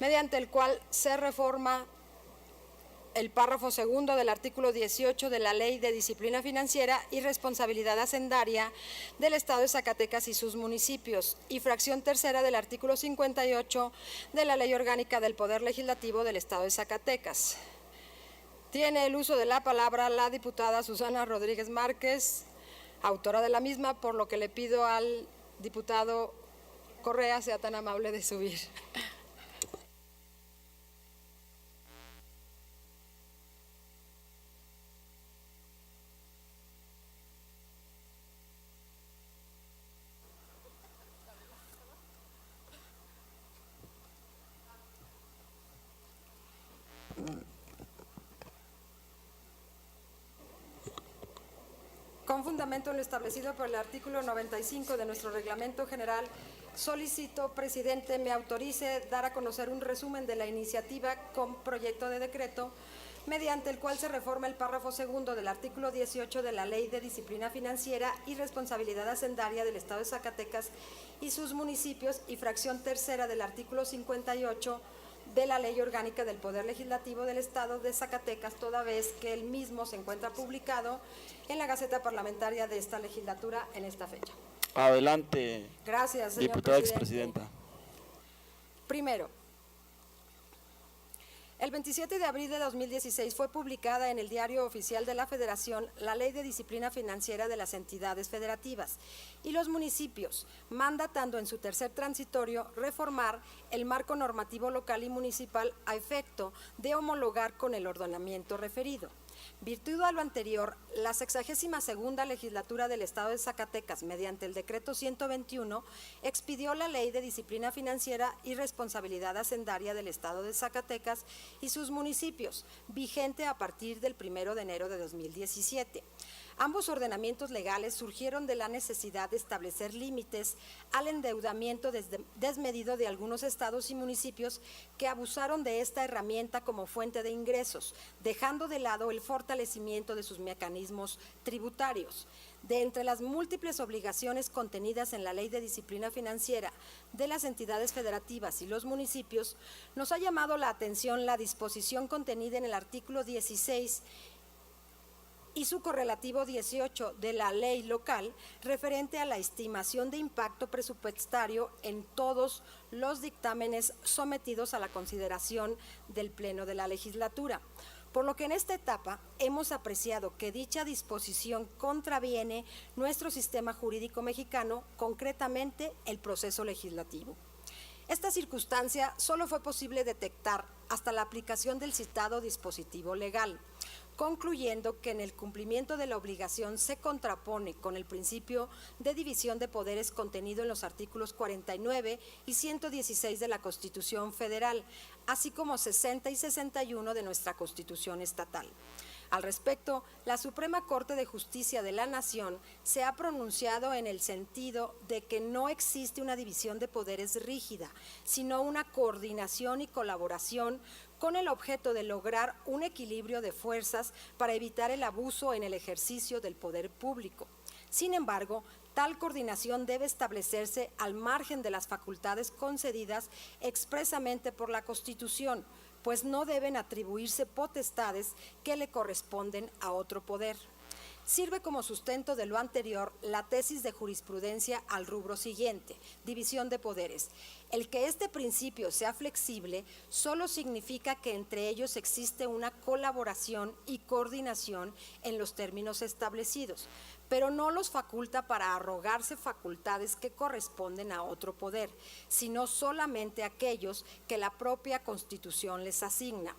mediante el cual se reforma el párrafo segundo del artículo 18 de la Ley de Disciplina Financiera y Responsabilidad Hacendaria del Estado de Zacatecas y sus municipios, y fracción tercera del artículo 58 de la Ley Orgánica del Poder Legislativo del Estado de Zacatecas. Tiene el uso de la palabra la diputada Susana Rodríguez Márquez, autora de la misma, por lo que le pido al diputado Correa sea tan amable de subir. Con fundamento en lo establecido por el artículo 95 de nuestro reglamento general, solicito, presidente, me autorice dar a conocer un resumen de la iniciativa con proyecto de decreto, mediante el cual se reforma el párrafo segundo del artículo 18 de la Ley de Disciplina Financiera y Responsabilidad Hacendaria del Estado de Zacatecas y sus municipios, y fracción tercera del artículo 58 de la Ley Orgánica del Poder Legislativo del Estado de Zacatecas, toda vez que el mismo se encuentra publicado en la Gaceta Parlamentaria de esta legislatura en esta fecha. Adelante. Gracias, señor diputada presidente. expresidenta. Primero, el 27 de abril de 2016 fue publicada en el Diario Oficial de la Federación la Ley de Disciplina Financiera de las Entidades Federativas y los municipios, mandatando en su tercer transitorio reformar el marco normativo local y municipal a efecto de homologar con el ordenamiento referido. Virtud a lo anterior, la 62ª legislatura del Estado de Zacatecas, mediante el decreto 121, expidió la Ley de Disciplina Financiera y Responsabilidad Hacendaria del Estado de Zacatecas y sus municipios, vigente a partir del 1 de enero de 2017. Ambos ordenamientos legales surgieron de la necesidad de establecer límites al endeudamiento desmedido de algunos estados y municipios que abusaron de esta herramienta como fuente de ingresos, dejando de lado el fortalecimiento de sus mecanismos tributarios. De entre las múltiples obligaciones contenidas en la Ley de Disciplina Financiera de las entidades federativas y los municipios, nos ha llamado la atención la disposición contenida en el artículo 16 y su correlativo 18 de la ley local referente a la estimación de impacto presupuestario en todos los dictámenes sometidos a la consideración del Pleno de la legislatura. Por lo que en esta etapa hemos apreciado que dicha disposición contraviene nuestro sistema jurídico mexicano, concretamente el proceso legislativo. Esta circunstancia solo fue posible detectar hasta la aplicación del citado dispositivo legal, concluyendo que en el cumplimiento de la obligación se contrapone con el principio de división de poderes contenido en los artículos 49 y 116 de la Constitución Federal, así como 60 y 61 de nuestra Constitución Estatal. Al respecto, la Suprema Corte de Justicia de la Nación se ha pronunciado en el sentido de que no existe una división de poderes rígida, sino una coordinación y colaboración con el objeto de lograr un equilibrio de fuerzas para evitar el abuso en el ejercicio del poder público. Sin embargo, tal coordinación debe establecerse al margen de las facultades concedidas expresamente por la Constitución, pues no deben atribuirse potestades que le corresponden a otro poder. Sirve como sustento de lo anterior la tesis de jurisprudencia al rubro siguiente, división de poderes. El que este principio sea flexible solo significa que entre ellos existe una colaboración y coordinación en los términos establecidos, pero no los faculta para arrogarse facultades que corresponden a otro poder, sino solamente aquellos que la propia Constitución les asigna.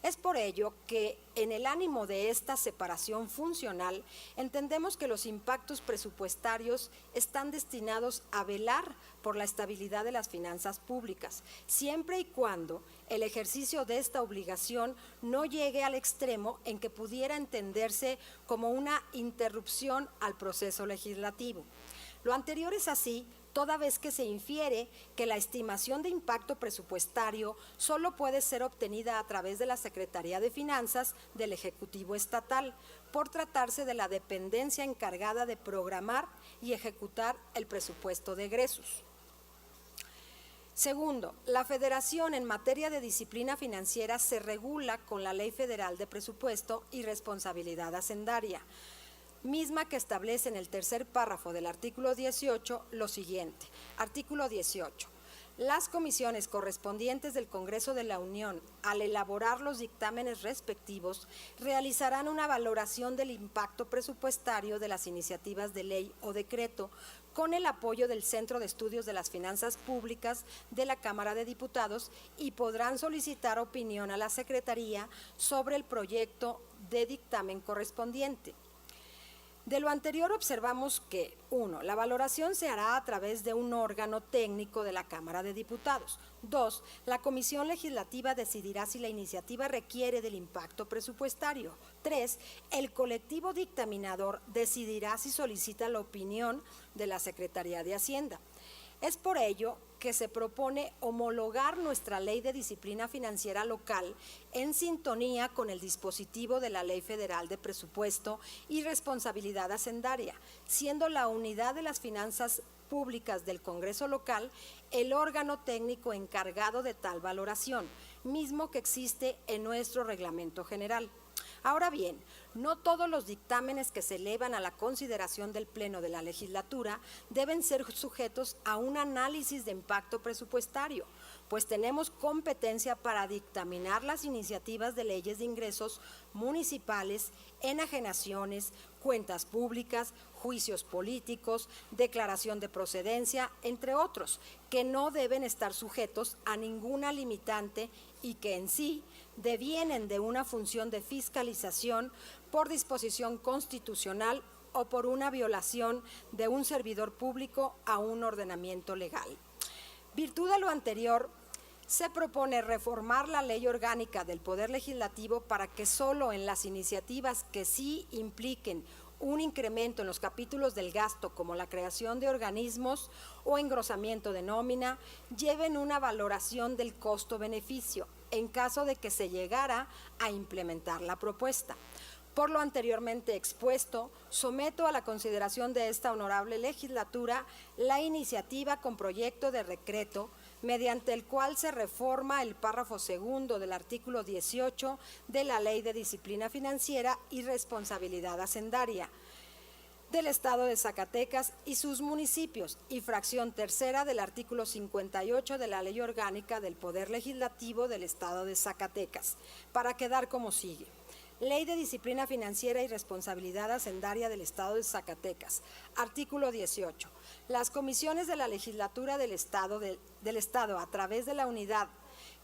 Es por ello que, en el ánimo de esta separación funcional, entendemos que los impactos presupuestarios están destinados a velar por la estabilidad de las finanzas públicas, siempre y cuando el ejercicio de esta obligación no llegue al extremo en que pudiera entenderse como una interrupción al proceso legislativo. Lo anterior es así, toda vez que se infiere que la estimación de impacto presupuestario solo puede ser obtenida a través de la Secretaría de Finanzas del Ejecutivo Estatal, por tratarse de la dependencia encargada de programar y ejecutar el presupuesto de egresos. Segundo, la Federación en materia de disciplina financiera se regula con la Ley Federal de Presupuesto y Responsabilidad Hacendaria, misma que establece en el tercer párrafo del artículo 18 lo siguiente. Artículo 18. Las comisiones correspondientes del Congreso de la Unión, al elaborar los dictámenes respectivos, realizarán una valoración del impacto presupuestario de las iniciativas de ley o decreto con el apoyo del Centro de Estudios de las Finanzas Públicas de la Cámara de Diputados y podrán solicitar opinión a la Secretaría sobre el proyecto de dictamen correspondiente. De lo anterior observamos que, 1. La valoración se hará a través de un órgano técnico de la Cámara de Diputados. 2. La Comisión Legislativa decidirá si la iniciativa requiere del impacto presupuestario. 3. El colectivo dictaminador decidirá si solicita la opinión de la Secretaría de Hacienda. Es por ello que se propone homologar nuestra Ley de Disciplina Financiera Local en sintonía con el dispositivo de la Ley Federal de Presupuesto y Responsabilidad Hacendaria, siendo la Unidad de las Finanzas Públicas del Congreso Local el órgano técnico encargado de tal valoración, mismo que existe en nuestro Reglamento General. Ahora bien, no todos los dictámenes que se elevan a la consideración del Pleno de la Legislatura deben ser sujetos a un análisis de impacto presupuestario, pues tenemos competencia para dictaminar las iniciativas de leyes de ingresos municipales, enajenaciones, cuentas públicas, juicios políticos, declaración de procedencia, entre otros, que no deben estar sujetos a ninguna limitante y que en sí devienen de una función de fiscalización por disposición constitucional o por una violación de un servidor público a un ordenamiento legal. Virtud de lo anterior, se propone reformar la Ley Orgánica del Poder Legislativo para que solo en las iniciativas que sí impliquen un incremento en los capítulos del gasto, como la creación de organismos o engrosamiento de nómina, lleven una valoración del costo-beneficio en caso de que se llegara a implementar la propuesta. Por lo anteriormente expuesto, someto a la consideración de esta honorable legislatura la iniciativa con proyecto de decreto mediante el cual se reforma el párrafo segundo del artículo 18 de la Ley de Disciplina Financiera y Responsabilidad Hacendaria del Estado de Zacatecas y sus municipios, y fracción tercera del artículo 58 de la Ley Orgánica del Poder Legislativo del Estado de Zacatecas, para quedar como sigue. Ley de Disciplina Financiera y Responsabilidad Hacendaria del Estado de Zacatecas. Artículo 18. Las comisiones de la legislatura del Estado, a través de la unidad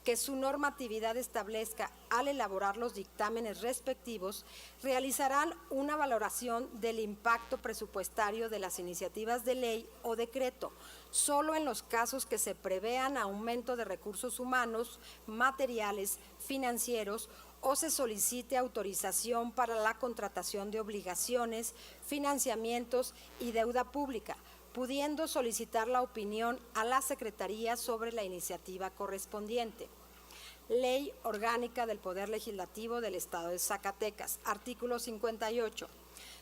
que su normatividad establezca al elaborar los dictámenes respectivos, realizarán una valoración del impacto presupuestario de las iniciativas de ley o decreto, solo en los casos que se prevean aumento de recursos humanos, materiales, financieros, o se solicite autorización para la contratación de obligaciones, financiamientos y deuda pública, pudiendo solicitar la opinión a la Secretaría sobre la iniciativa correspondiente. Ley Orgánica del Poder Legislativo del Estado de Zacatecas, artículo 58.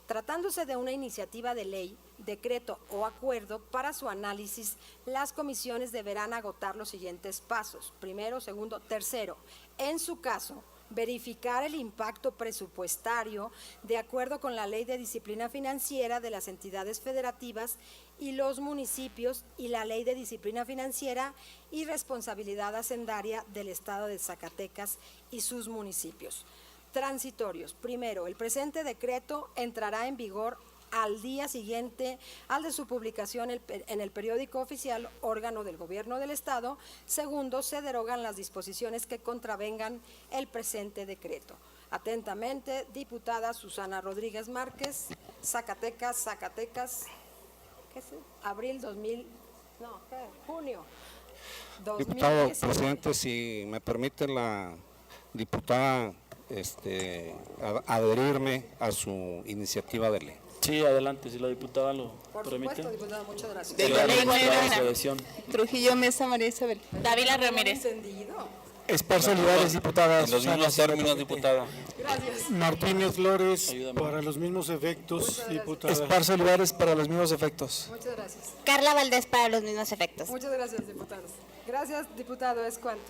Tratándose de una iniciativa de ley, decreto o acuerdo, para su análisis, las comisiones deberán agotar los siguientes pasos. Primero, segundo, tercero. En su caso, verificar el impacto presupuestario de acuerdo con la Ley de Disciplina Financiera de las entidades federativas y los municipios y la Ley de Disciplina Financiera y Responsabilidad Hacendaria del Estado de Zacatecas y sus municipios. Transitorios. Primero, el presente decreto entrará en vigor al día siguiente al de su publicación en el periódico oficial, órgano del Gobierno del Estado. Segundo, se derogan las disposiciones que contravengan el presente decreto. Atentamente, diputada Susana Rodríguez Márquez, Zacatecas, junio 2017. Diputado presidente, si me permite la diputada adherirme a su iniciativa de ley. Sí, adelante, si la diputada lo permite. Por supuesto, diputada, muchas gracias. Trujillo Mesa, María Isabel. Dávila Ramírez. Esparza Olivares, diputada. En los mismos términos, diputada. Gracias. Martínez Flores, Ayúdame. para los mismos efectos, diputada. Esparza Olivares para los mismos efectos. Muchas gracias. Carla Valdés para los mismos efectos. Muchas gracias, diputados. Gracias, diputado. ¿Es cuánto?